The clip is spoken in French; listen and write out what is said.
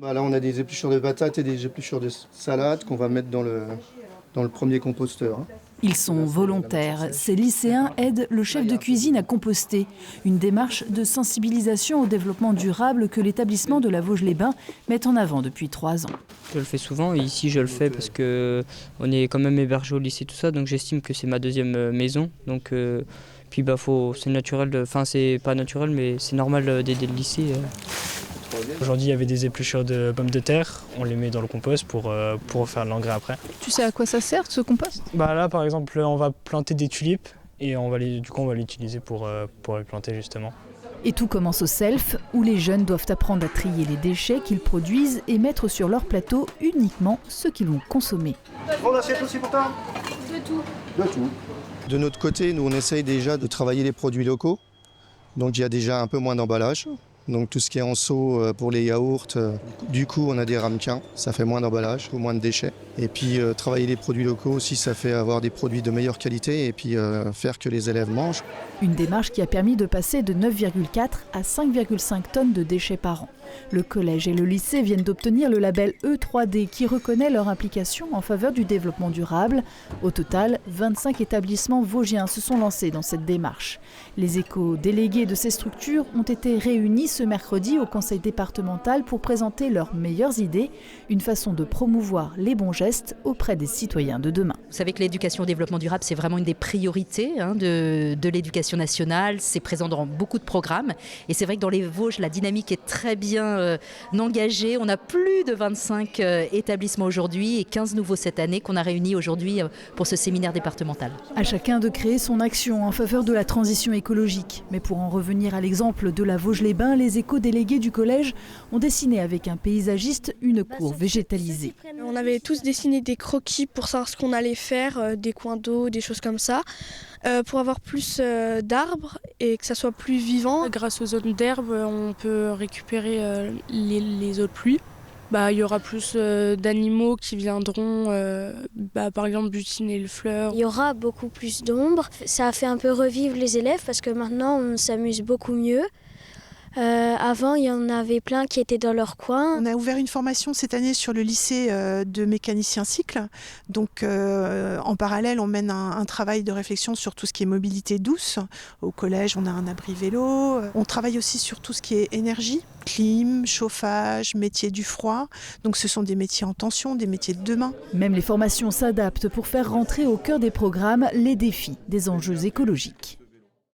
Là, on a des épluchures de patates et des épluchures de salade qu'on va mettre dans le premier composteur. Ils sont volontaires. Ces lycéens aident le chef de cuisine à composter. Une démarche de sensibilisation au développement durable que l'établissement de la Vosges-les-Bains met en avant depuis 3 ans. Je le fais souvent et ici je le fais parce qu'on est quand même hébergé au lycée, tout ça, donc j'estime que c'est ma deuxième maison. Donc, puis c'est naturel, enfin c'est pas naturel mais c'est normal d'aider le lycée. Aujourd'hui, il y avait des épluchures de pommes de terre. On les met dans le compost pour faire de l'engrais après. Tu sais à quoi ça sert ce compost ? Là, par exemple, on va planter des tulipes et on va l'utiliser pour les planter justement. Et tout commence au self, où les jeunes doivent apprendre à trier les déchets qu'ils produisent et mettre sur leur plateau uniquement ceux qu'ils vont consommer. Bon, l'assiette aussi pour toi ? De tout. De tout. De notre côté, nous, on essaye déjà de travailler les produits locaux. Donc, il y a déjà un peu moins d'emballage. Donc tout ce qui est en seau pour les yaourts, du coup on a des ramequins, ça fait moins d'emballage ou moins de déchets. Et puis travailler les produits locaux aussi, ça fait avoir des produits de meilleure qualité et puis faire que les élèves mangent. Une démarche qui a permis de passer de 9,4 à 5,5 tonnes de déchets par an. Le collège et le lycée viennent d'obtenir le label E3D qui reconnaît leur implication en faveur du développement durable. Au total, 25 établissements vosgiens se sont lancés dans cette démarche. Les éco-délégués de ces structures ont été réunis ce mercredi au conseil départemental pour présenter leurs meilleures idées, une façon de promouvoir les bons gestes auprès des citoyens de demain. Vous savez que l'éducation au développement durable, c'est vraiment une des priorités de l'éducation nationale. C'est présent dans beaucoup de programmes. Et c'est vrai que dans les Vosges, la dynamique est très bien engagée. On a plus de 25 établissements aujourd'hui et 15 nouveaux cette année qu'on a réunis aujourd'hui pour ce séminaire départemental. À chacun de créer son action en faveur de la transition écologique. Mais pour en revenir à l'exemple de la Vosges-les-Bains, les éco-délégués du collège ont dessiné avec un paysagiste une cour végétalisée. On avait tous dessiné des croquis pour savoir ce qu'on allait faire, des coins d'eau, des choses comme ça, pour avoir plus d'arbres et que ça soit plus vivant. Grâce aux zones d'herbe, on peut récupérer les eaux de pluie. Il y aura plus d'animaux qui viendront, par exemple, butiner le fleur. Il y aura beaucoup plus d'ombre. Ça a fait un peu revivre les élèves parce que maintenant on s'amuse beaucoup mieux. Avant, il y en avait plein qui étaient dans leur coin. On a ouvert une formation cette année sur le lycée de mécanicien cycle. Donc, en parallèle, on mène un travail de réflexion sur tout ce qui est mobilité douce. Au collège, on a un abri vélo. On travaille aussi sur tout ce qui est énergie, clim, chauffage, métier du froid. Donc, ce sont des métiers en tension, des métiers de demain. Même les formations s'adaptent pour faire rentrer au cœur des programmes les défis des enjeux écologiques.